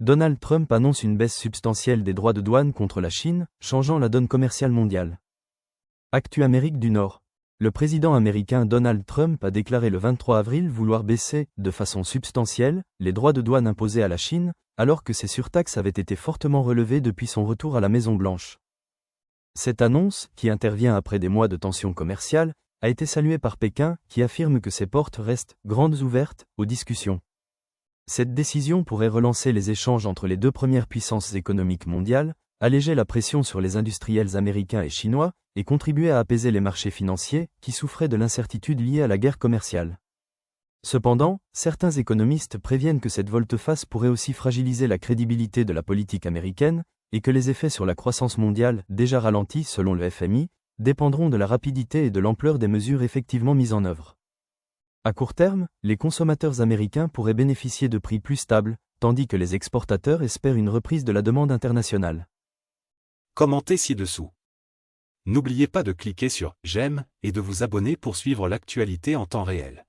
Donald Trump annonce une baisse substantielle des droits de douane contre la Chine, changeant la donne commerciale mondiale. Actu Amérique du Nord. Le président américain Donald Trump a déclaré le 23 avril vouloir baisser, de façon substantielle, les droits de douane imposés à la Chine, alors que ces surtaxes avaient été fortement relevées depuis son retour à la Maison-Blanche. Cette annonce, qui intervient après des mois de tensions commerciales, a été saluée par Pékin, qui affirme que ses portes restent grandes ouvertes aux discussions. Cette décision pourrait relancer les échanges entre les deux premières puissances économiques mondiales, alléger la pression sur les industriels américains et chinois, et contribuer à apaiser les marchés financiers, qui souffraient de l'incertitude liée à la guerre commerciale. Cependant, certains économistes préviennent que cette volte-face pourrait aussi fragiliser la crédibilité de la politique américaine, et que les effets sur la croissance mondiale, déjà ralentie selon le FMI, dépendront de la rapidité et de l'ampleur des mesures effectivement mises en œuvre. À court terme, les consommateurs américains pourraient bénéficier de prix plus stables, tandis que les exportateurs espèrent une reprise de la demande internationale. Commentez ci-dessous. N'oubliez pas de cliquer sur « J'aime » et de vous abonner pour suivre l'actualité en temps réel.